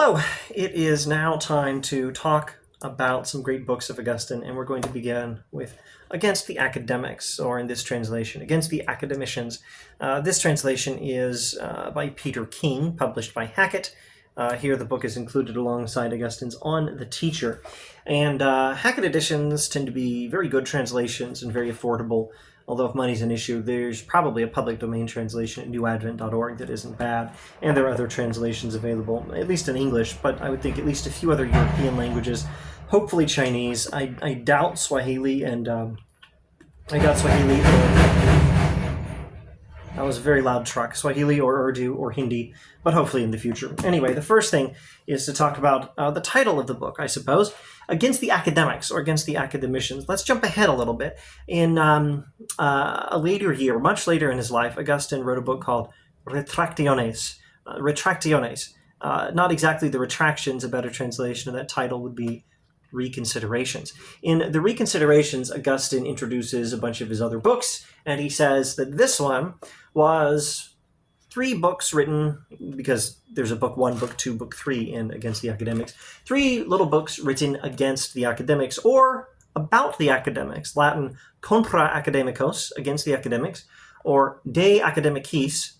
So it is now time to talk about some great books of Augustine, and we're going to begin with Against the Academics, or in this translation, Against the Academicians. This translation is by Peter King, published by Hackett. Here the book is included alongside Augustine's On the Teacher. And Hackett editions tend to be very good translations and very affordable. Although if money's an issue, there's probably a public domain translation at newadvent.org that isn't bad. And there are other translations available, at least in English, but I would think at least a few other European languages, hopefully Chinese. I doubt Swahili, and I got Swahili. That was a very loud truck. Swahili or Urdu or Hindi, but hopefully in the future. Anyway, the first thing is to talk about the title of the book, I suppose, Against the Academics, or Against the Academicians. Let's jump ahead a little bit. In a later year, much later in his life, Augustine wrote a book called Retractiones. Not exactly the retractions. A better translation of that title would be Reconsiderations. In the Reconsiderations, Augustine introduces a bunch of his other books, and he says that this one was 3 books written, because there's a book 1, book 2, book 3 in Against the Academics, 3 little books written against the academics, or about the academics. Latin, contra academicos, against the academics, or de academicis,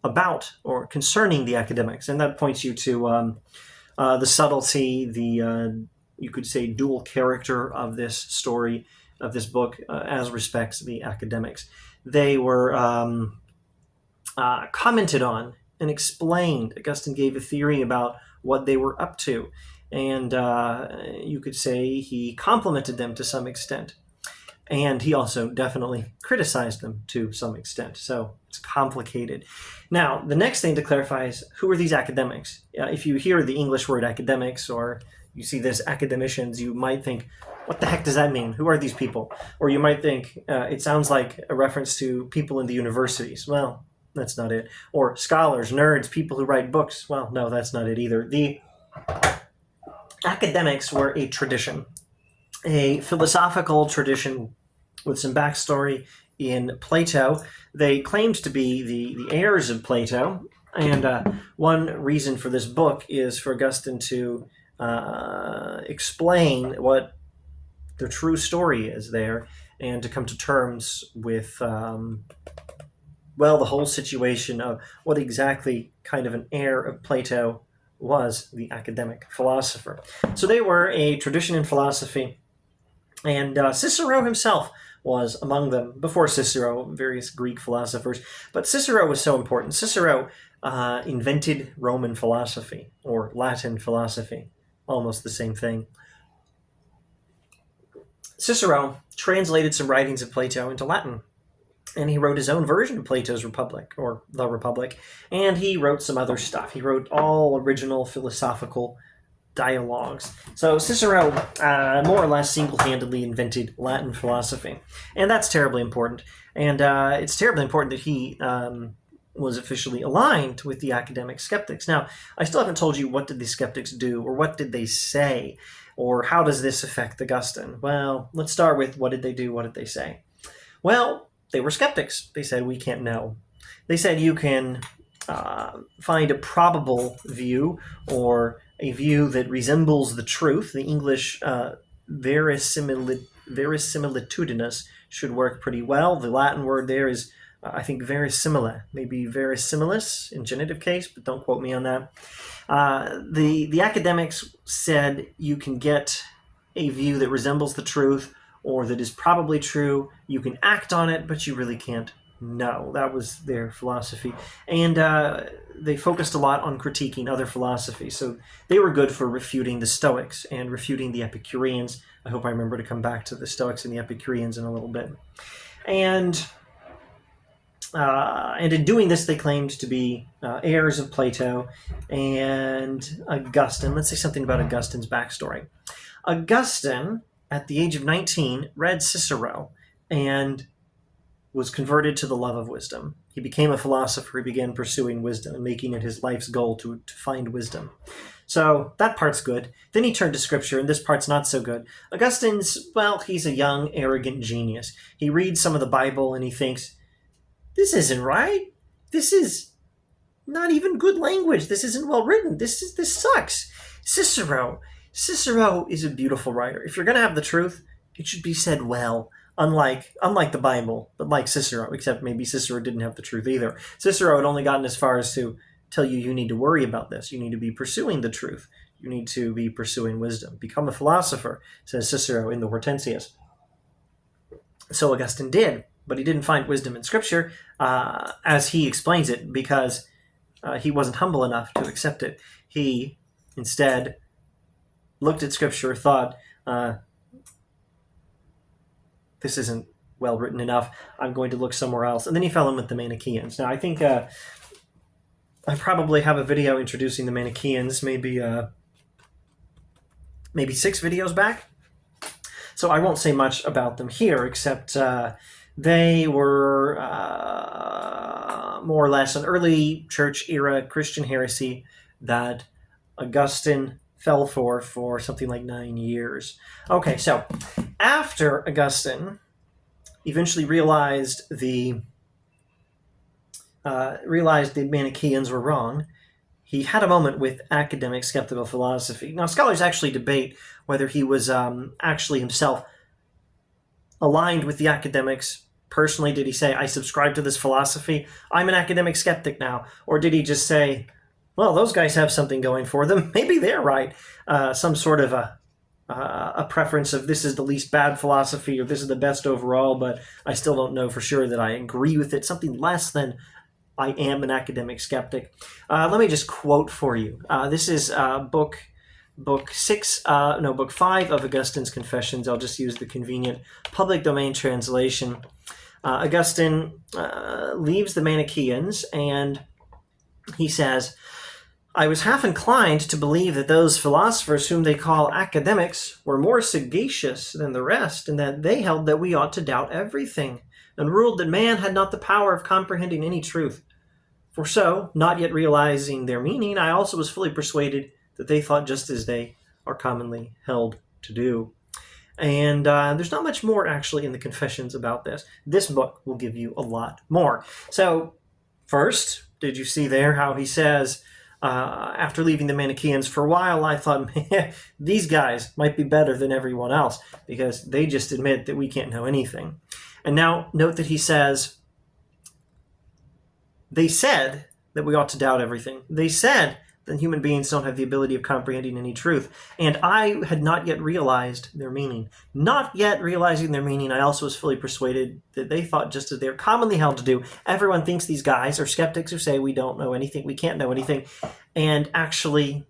about or concerning the academics. And that points you to the subtlety, the you could say dual character of this story, of this book, as respects the academics. They were commented on and explained. Augustine gave a theory about what they were up to, and you could say he complimented them to some extent. And he also definitely criticized them to some extent. So it's complicated. Now, the next thing to clarify is, who are these academics? If you hear the English word academics, or you see this academicians, you might think, what the heck does that mean? Who are these people? Or you might think, it sounds like a reference to people in the universities. Well, that's not it. Or scholars, nerds, people who write books. Well, no, that's not it either. The academics were a tradition, a philosophical tradition with some backstory in Plato. They claimed to be the heirs of Plato, and one reason for this book is for Augustine to explain what the true story is there, and to come to terms with, the whole situation of what exactly kind of an heir of Plato was the academic philosopher. So they were a tradition in philosophy, and Cicero himself was among them. Before Cicero, various Greek philosophers, but Cicero was so important. Cicero invented Roman philosophy, or Latin philosophy, almost the same thing. Cicero translated some writings of Plato into Latin, and he wrote his own version of Plato's Republic, or The Republic, and he wrote some other stuff. He wrote all original philosophical dialogues. So Cicero more or less single-handedly invented Latin philosophy, and that's terribly important. And it's terribly important that he was officially aligned with the academic skeptics. Now, I still haven't told you, what did the skeptics do, or what did they say, or how does this affect Augustine? Well, let's start with, what did they do, what did they say? Well, they were skeptics. They said, we can't know. They said you can find a probable view, or a view that resembles the truth. The English verisimilitudinous should work pretty well. The Latin word there is, I think, verisimile, maybe verisimilis in genitive case, but don't quote me on that. The academics said you can get a view that resembles the truth, or that is probably true. You can act on it, but you really can't know. That was their philosophy. And they focused a lot on critiquing other philosophies. So they were good for refuting the Stoics and refuting the Epicureans. I hope I remember to come back to the Stoics and the Epicureans in a little bit. And in doing this, they claimed to be heirs of Plato and Augustine. Let's say something about Augustine's backstory. Augustine, at the age of 19, read Cicero and was converted to the love of wisdom. He became a philosopher. He began pursuing wisdom and making it his life's goal to find wisdom. So that part's good. Then he turned to Scripture, and this part's not so good. Augustine's, he's a young, arrogant genius. He reads some of the Bible, and he thinks, this isn't right. This is not even good language. This isn't well written. This sucks. Cicero is a beautiful writer. If you're going to have the truth, it should be said well. Unlike the Bible, but like Cicero, except maybe Cicero didn't have the truth either. Cicero had only gotten as far as to tell you need to worry about this. You need to be pursuing the truth. You need to be pursuing wisdom. Become a philosopher, says Cicero in the Hortensius. So Augustine did, but he didn't find wisdom in Scripture, as he explains it, because he wasn't humble enough to accept it. He instead looked at Scripture, thought, this isn't well written enough, I'm going to look somewhere else. And then he fell in with the Manichaeans. Now, I think I probably have a video introducing the Manichaeans, maybe 6 videos back. So I won't say much about them here, except they were more or less an early church-era Christian heresy that Augustine fell for something like 9 years. Okay, so after Augustine eventually realized the Manichaeans were wrong, he had a moment with academic skeptical philosophy. Now, scholars actually debate whether he was actually himself aligned with the academics. Personally, did he say, I subscribe to this philosophy, I'm an academic skeptic now? Or did he just say, well, those guys have something going for them, maybe they're right? Some sort of a preference of this is the least bad philosophy or this is the best overall, but I still don't know for sure that I agree with it. Something less than I am an academic skeptic. Let me just quote for you. This is book 5 of Augustine's Confessions. I'll just use the convenient public domain translation. Augustine leaves the Manichaeans and he says, I was half inclined to believe that those philosophers whom they call academics were more sagacious than the rest, and that they held that we ought to doubt everything, and ruled that man had not the power of comprehending any truth. For so, not yet realizing their meaning, I also was fully persuaded that they thought just as they are commonly held to do. And there's not much more actually in the Confessions about this. This book will give you a lot more. So, first, did you see there how he says, after leaving the Manichaeans, for a while I thought, man, these guys might be better than everyone else because they just admit that we can't know anything. And now note that he says, they said that we ought to doubt everything. They said that human beings don't have the ability of comprehending any truth. And I had not yet realized their meaning. Not yet realizing their meaning, I also was fully persuaded that they thought just as they're commonly held to do. Everyone thinks these guys are skeptics who say we don't know anything, we can't know anything. And actually,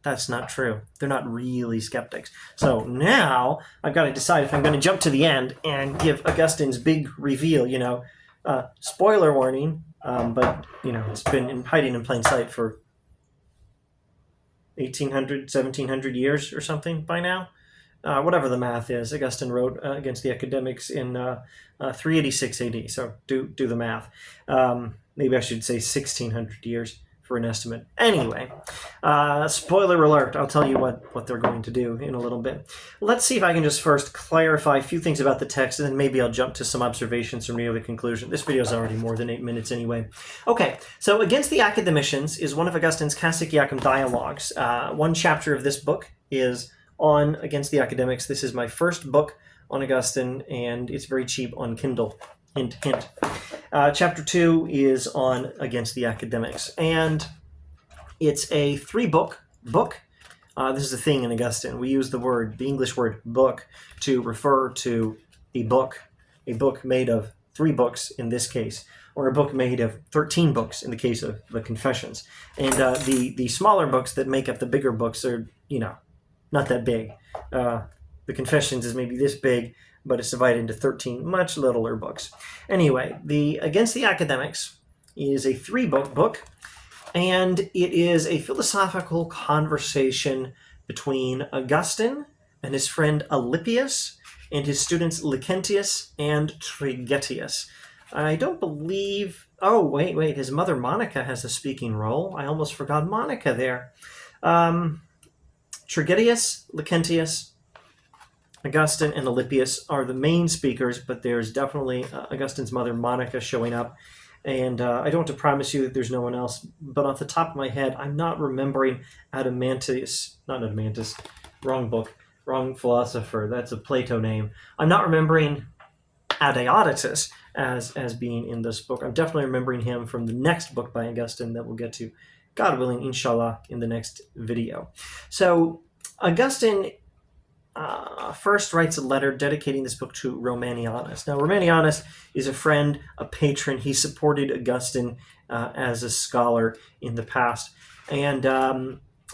that's not true. They're not really skeptics. So now I've got to decide if I'm going to jump to the end and give Augustine's big reveal, spoiler warning, but, it's been hiding in plain sight for 1,800, 1,700 years or something by now. Whatever the math is. Augustine wrote against the academics in 386 AD, so do the math. Maybe I should say 1,600 years for an estimate. Anyway, spoiler alert, I'll tell you what they're going to do in a little bit. Let's see if I can just first clarify a few things about the text, and then maybe I'll jump to some observations from near the conclusion. This video is already more than 8 minutes anyway. Okay, so Against the Academicians is one of Augustine's Cassiciacum dialogues. One chapter of this book is on Against the Academics. This is my first book on Augustine, and it's very cheap on Kindle. Hint, hint. Chapter 2 is on Against the Academics, and it's a 3-book book. This is the thing in Augustine. We use the English word book to refer to a book made of 3 books in this case, or a book made of 13 books in the case of the Confessions. And the smaller books that make up the bigger books are, not that big. The Confessions is maybe this big, but it's divided into 13 much littler books. Anyway, the Against the Academics is a 3-book book, and it is a philosophical conversation between Augustine and his friend Alypius and his students Licentius and Trigetius. I don't believe... Oh, wait, his mother Monica has a speaking role. I almost forgot Monica there. Trigetius, Licentius, Augustine, and Alypius are the main speakers, but there's definitely Augustine's mother Monica showing up. And I don't want to promise you that there's no one else, but off the top of my head, I'm not remembering not Adamantus, wrong book, wrong philosopher, that's a Plato name. I'm not remembering Adeodatus as being in this book. I'm definitely remembering him from the next book by Augustine that we'll get to, God willing, inshallah, in the next video. So Augustine first writes a letter dedicating this book to Romanianus. Now, Romanianus is a friend, a patron. He supported Augustine as a scholar in the past. And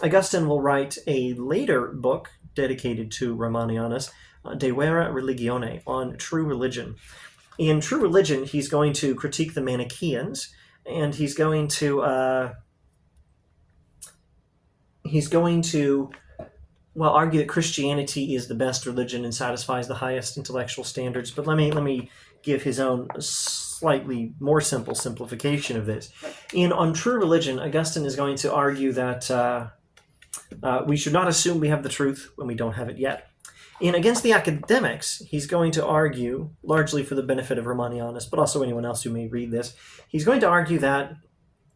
Augustine will write a later book dedicated to Romanianus, De Vera Religione, on true religion. In True Religion, he's going to critique the Manichaeans, and he's going to argue that Christianity is the best religion and satisfies the highest intellectual standards. But let me give his own slightly more simple simplification of this. On True Religion, Augustine is going to argue that we should not assume we have the truth when we don't have it yet. Against the Academics, he's going to argue, largely for the benefit of Romanianus, but also anyone else who may read this, he's going to argue that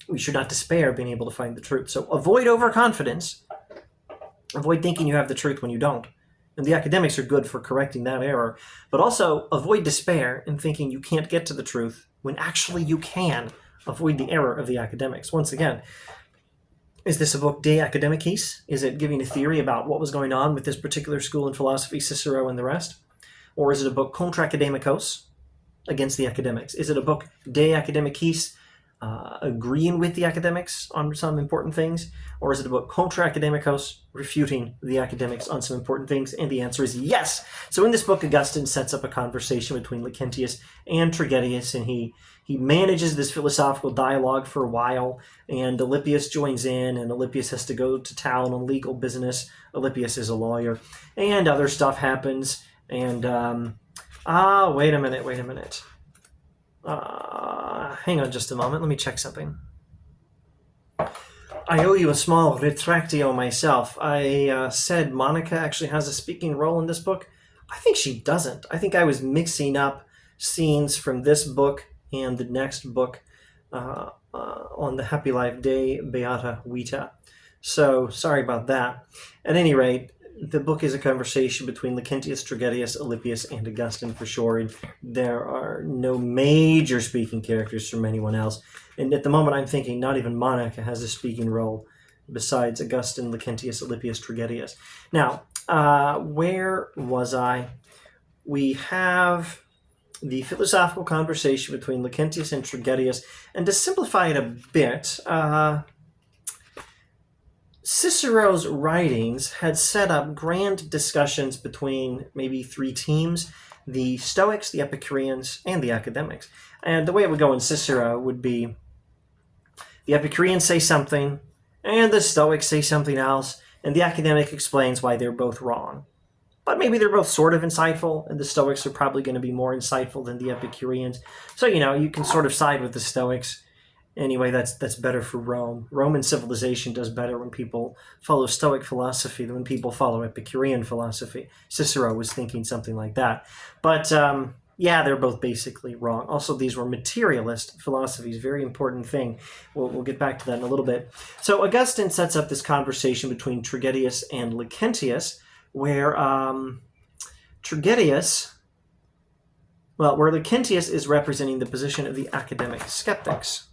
we should not despair being able to find the truth. So avoid overconfidence. Avoid thinking you have the truth when you don't. And the Academics are good for correcting that error. But also avoid despair in thinking you can't get to the truth when actually you can. Avoid the error of the Academics. Once again, is this a book de academicis? Is it giving a theory about what was going on with this particular school in philosophy, Cicero and the rest? Or is it a book contra academicos, against the Academics? Is it a book de academicis, agreeing with the Academics on some important things? Or is it a book contra academicos, refuting the Academics on some important things? And the answer is yes. So in this book, Augustine sets up a conversation between Lactantius and Trigetius, and he manages this philosophical dialogue for a while, and Alypius joins in, and Alypius has to go to town on legal business. Alypius is a lawyer, and other stuff happens, and wait a minute. Hang on just a moment. Let me check something. I owe you a small retractio myself. I said Monica actually has a speaking role in this book. I think she doesn't. I think I was mixing up scenes from this book and the next book on the Happy Life de Beata Vita. So sorry about that. At any rate, the book is a conversation between Lactantius, Trigetius, Alypius, and Augustine for sure. And there are no major speaking characters from anyone else. And at the moment, I'm thinking not even Monica has a speaking role besides Augustine, Lactantius, Alypius, Trigetius. Now, where was I? We have the philosophical conversation between Lactantius and Trigetius. And to simplify it a bit, Cicero's writings had set up grand discussions between maybe three teams: the Stoics, the Epicureans, and the Academics. And the way it would go in Cicero would be the Epicureans say something, and the Stoics say something else, and the Academic explains why they're both wrong. But maybe they're both sort of insightful, and the Stoics are probably going to be more insightful than the Epicureans. So, you can sort of side with the Stoics. Anyway, that's better for Rome. Roman civilization does better when people follow Stoic philosophy than when people follow Epicurean philosophy. Cicero was thinking something like that. But, they're both basically wrong. Also, these were materialist philosophies, very important thing. We'll get back to that in a little bit. So Augustine sets up this conversation between Trigetius and Lactantius, where Lactantius is representing the position of the academic skeptics.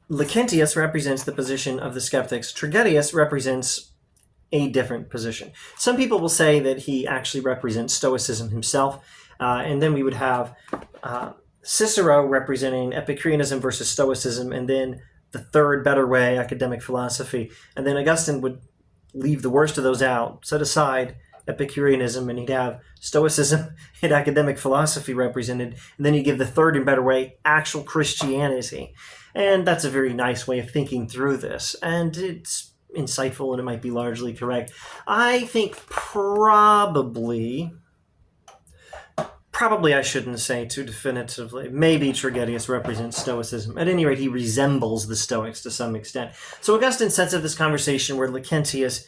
Lactantius represents the position of the skeptics. Trigetius represents a different position. Some people will say that he actually represents Stoicism himself, and then we would have Cicero representing Epicureanism versus Stoicism, and then the third better way, academic philosophy. And then Augustine would leave the worst of those out, set aside Epicureanism, and he'd have Stoicism and academic philosophy represented, and then you give the third and better way, actual Christianity. And that's a very nice way of thinking through this, and it's insightful, and it might be largely correct. I think probably I shouldn't say too definitively. Maybe Trigetius represents Stoicism. At any rate, he resembles the Stoics to some extent. So Augustine sets up this conversation where Lactantius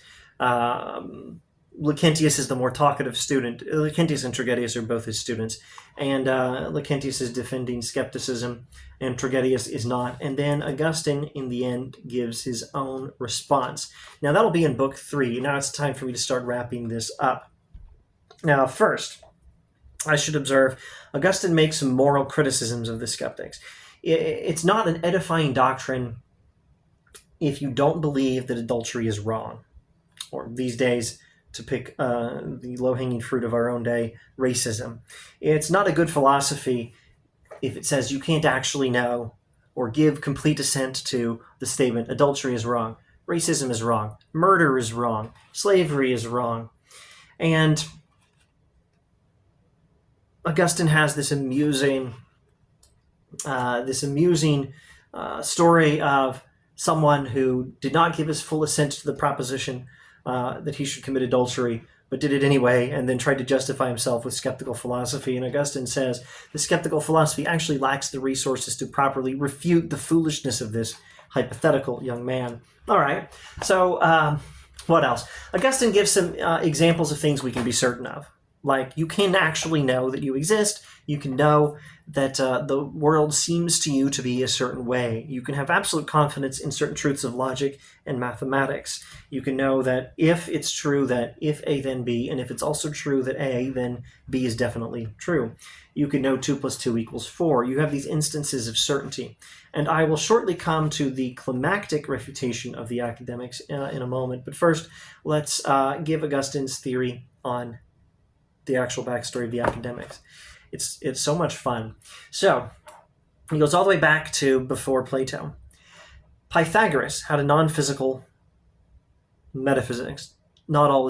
Lactantius is the more talkative student. Lactantius and Tragedius are both his students. And Lactantius is defending skepticism, and Tragedius is not. And then Augustine, in the end, gives his own response. Now, that'll be in Book 3. Now it's time for me to start wrapping this up. Now, first, I should observe, Augustine makes some moral criticisms of the skeptics. It's not an edifying doctrine if you don't believe that adultery is wrong. Or these days, to pick the low-hanging fruit of our own day, racism. It's not a good philosophy if it says you can't actually know or give complete assent to the statement, adultery is wrong, racism is wrong, murder is wrong, slavery is wrong. And Augustine has this amusing story of someone who did not give his full assent to the proposition that he should commit adultery, but did it anyway, and then tried to justify himself with skeptical philosophy. And Augustine says the skeptical philosophy actually lacks the resources to properly refute the foolishness of this hypothetical young man. All right, so what else? Augustine gives some examples of things we can be certain of. Like, you can actually know that you exist. You can know that the world seems to you to be a certain way. You can have absolute confidence in certain truths of logic and mathematics. You can know that if it's true that if A then B, and if it's also true that A, then B is definitely true. You can know 2 + 2 = 4. You have these instances of certainty. And I will shortly come to the climactic refutation of the academics in a moment. But first, let's give Augustine's theory on the actual backstory of the academics. It's so much fun. So he goes all the way back to before Plato. Pythagoras had a non-physical metaphysics. Not all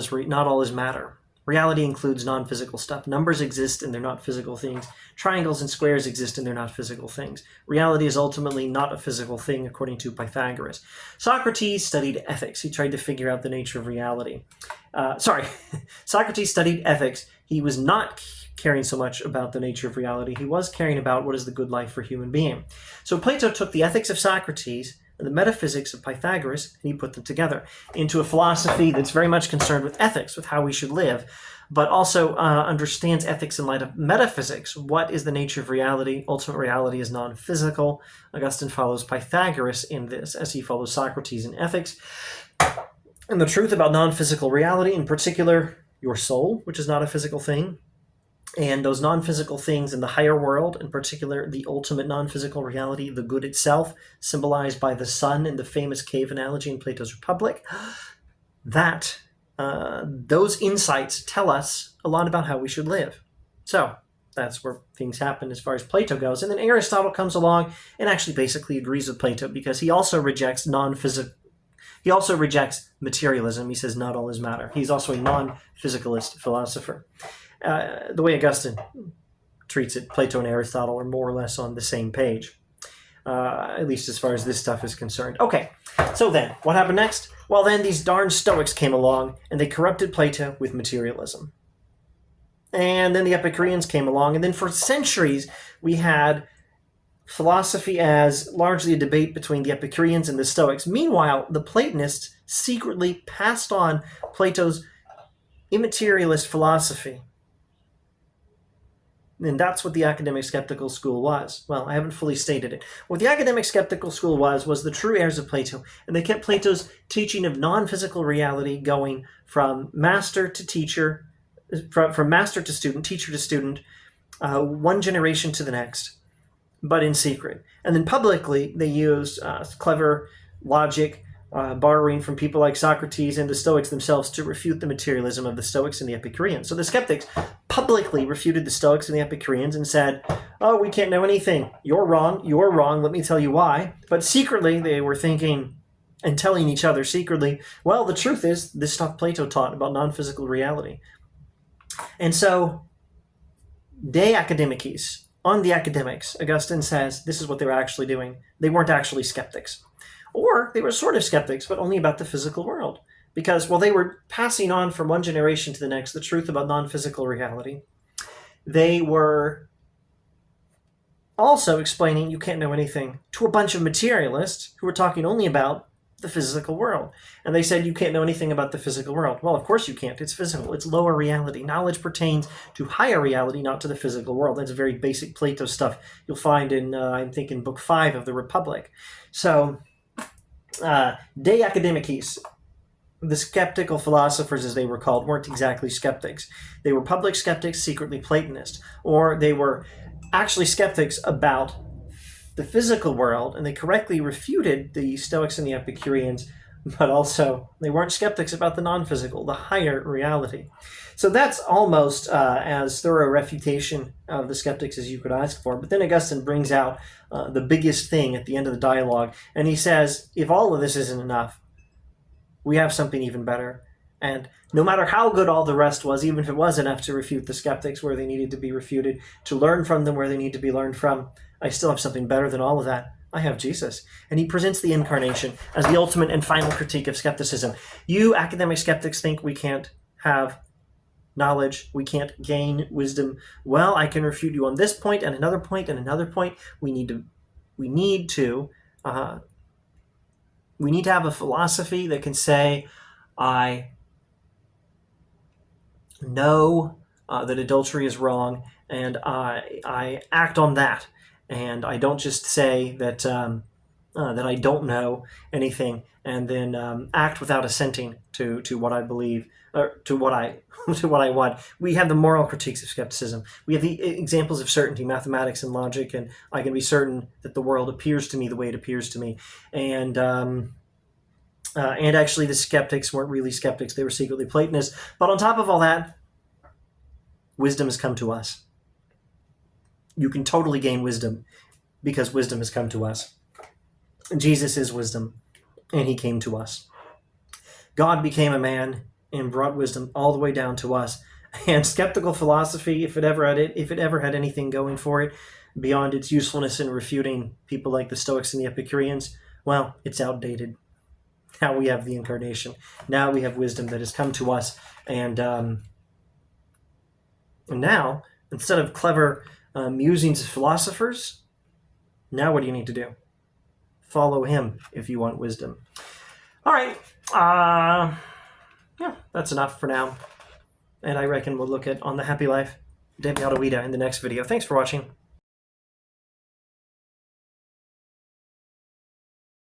is matter. Reality includes non-physical stuff. Numbers exist and they're not physical things. Triangles and squares exist and they're not physical things. Reality is ultimately not a physical thing, according to Pythagoras. Socrates studied ethics. He tried to figure out the nature of reality. Socrates studied ethics. He was not caring so much about the nature of reality. He was caring about what is the good life for a human being. So Plato took the ethics of Socrates and the metaphysics of Pythagoras, and he put them together into a philosophy that's very much concerned with ethics, with how we should live, but also understands ethics in light of metaphysics. What is the nature of reality? Ultimate reality is non-physical. Augustine follows Pythagoras in this, as he follows Socrates in ethics. And the truth about non-physical reality, in particular, your soul, which is not a physical thing, and those non-physical things in the higher world, in particular the ultimate non-physical reality, the good itself, symbolized by the sun in the famous cave analogy in Plato's Republic, that those insights tell us a lot about how we should live. So that's where things happen as far as Plato goes. And then Aristotle comes along and actually basically agrees with Plato, because he also rejects he also rejects materialism. He says not all is matter. He's also a non-physicalist philosopher. The way Augustine treats it, Plato and Aristotle are more or less on the same page, at least as far as this stuff is concerned. Okay, so then, what happened next? Well, then these darn Stoics came along, and they corrupted Plato with materialism. And then the Epicureans came along, and then for centuries we had philosophy as largely a debate between the Epicureans and the Stoics. Meanwhile, the Platonists secretly passed on Plato's immaterialist philosophy. And that's what the academic skeptical school was. Well, I haven't fully stated it. What the academic skeptical school was the true heirs of Plato, and they kept Plato's teaching of non-physical reality going from master to teacher, from master to student, teacher to student, one generation to the next, but in secret. And then publicly, they used clever logic, borrowing from people like Socrates and the Stoics themselves to refute the materialism of the Stoics and the Epicureans. So the skeptics publicly refuted the Stoics and the Epicureans and said, oh, we can't know anything. You're wrong, let me tell you why. But secretly, they were thinking and telling each other secretly, well, the truth is, this stuff Plato taught about non-physical reality. And so, de academicis, on the academics, Augustine says this is what they were actually doing. They weren't actually skeptics. Or they were sort of skeptics, but only about the physical world. Because while they were passing on from one generation to the next the truth about non-physical reality, they were also explaining you can't know anything to a bunch of materialists who were talking only about the physical world. And they said, you can't know anything about the physical world. Well, of course you can't. It's physical. It's lower reality. Knowledge pertains to higher reality, not to the physical world. That's very basic Plato stuff you'll find in, I think, in Book 5 of the Republic. So, De Academicis, the skeptical philosophers, as they were called, weren't exactly skeptics. They were public skeptics, secretly Platonists, or they were actually skeptics about the physical world, and they correctly refuted the Stoics and the Epicureans, but also they weren't skeptics about the non-physical, the higher reality. So that's almost as thorough a refutation of the skeptics as you could ask for. But then Augustine brings out the biggest thing at the end of the dialogue, and he says, if all of this isn't enough, we have something even better. And no matter how good all the rest was, even if it was enough to refute the skeptics where they needed to be refuted, to learn from them where they need to be learned from, I still have something better than all of that. I have Jesus. And he presents the incarnation as the ultimate and final critique of skepticism. You academic skeptics think we can't have knowledge, we can't gain wisdom. Well, I can refute you on this point and another point and another point. We need to have a philosophy that can say, I know that adultery is wrong, and I act on that, and I don't just say that that I don't know anything, and then act without assenting to what I believe, or to what I to what I want. We have the moral critiques of skepticism. We have the examples of certainty, mathematics and logic, and I can be certain that the world appears to me the way it appears to me, and actually the skeptics weren't really skeptics, they were secretly Platonists. But on top of all that, wisdom has come to us. You can totally gain wisdom because wisdom has come to us. Jesus is wisdom, and he came to us. God became a man and brought wisdom all the way down to us. And skeptical philosophy, if it ever had anything going for it beyond its usefulness in refuting people like the Stoics and the Epicureans, well, it's outdated. Now we have the incarnation. Now we have wisdom that has come to us. And now, instead of clever musings of philosophers, now what do you need to do? Follow him if you want wisdom. All right. Yeah, that's enough for now. And I reckon we'll look at On the Happy Life, De Beata Vita, in the next video. Thanks for watching.